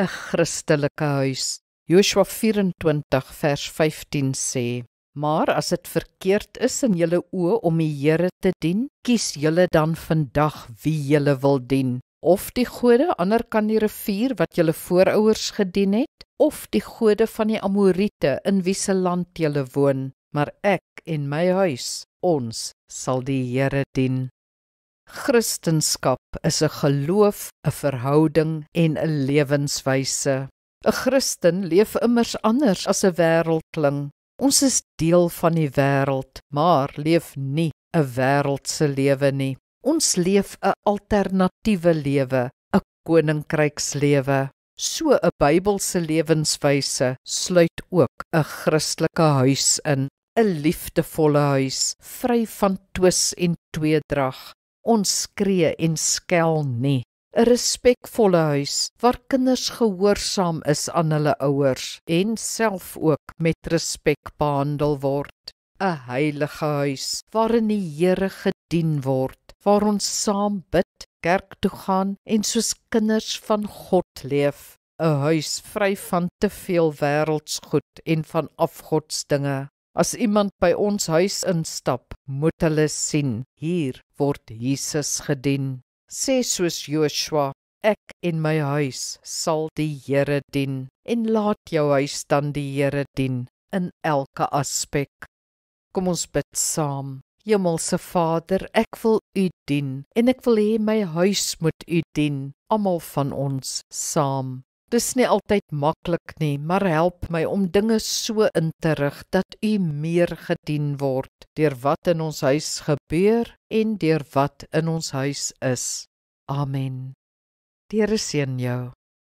'n Christelike huis. Josua 24 vers 15 sê, maar as dit verkeerd is in julle oë om die Here te dien, kies julle dan vandag wie julle wil dien, of die gode ander kan die rivier wat julle voorouers gedien het, of die gode van die Amorite in wie se land julle woon, maar ek en my huis, ons sal die Here dien. Christenskap is 'n geloof, 'n verhouding en 'n lewenswyse. 'n Christen leef immers anders as 'n wêreldling. Ons is deel van die wêreld, maar leef nie 'n wêreldse lewe nie. Ons leef 'n alternatiewe lewe, 'n koninkrykslewe. So 'n Bybelse lewenswyse sluit ook 'n Christelike huis in, 'n liefdevolle huis, vry van twis en tweedrag. Ons skree en skel nie. 'n Respekvolle huis waar kinders gehoorsaam is aan hulle ouers en self ook met respek behandel word. 'n Heilige huis waarin die Here gedien word, waar ons saam bid, kerk toe gaan en soos kinders van God leef. 'n Huis vry van te veel wêreldsgoed en van afgodsdinge. As iemand by ons huis instap, moet hulle sien, hier word Jesus gedien. Sê soos Josua, ek en my huis sal die Here dien, en laat jou huis dan die Here dien, in elke aspek. Kom ons bid saam. Hemelse Vader, ek wil U dien, en ek wil hê my huis moet U dien, almal van ons saam. Dis nie altyd maklik nie, maar help my om dinge so in te rig dat U meer gedien word, deur wat in ons huis gebeur en deur wat in ons huis is. Amen. Die Here seën jou.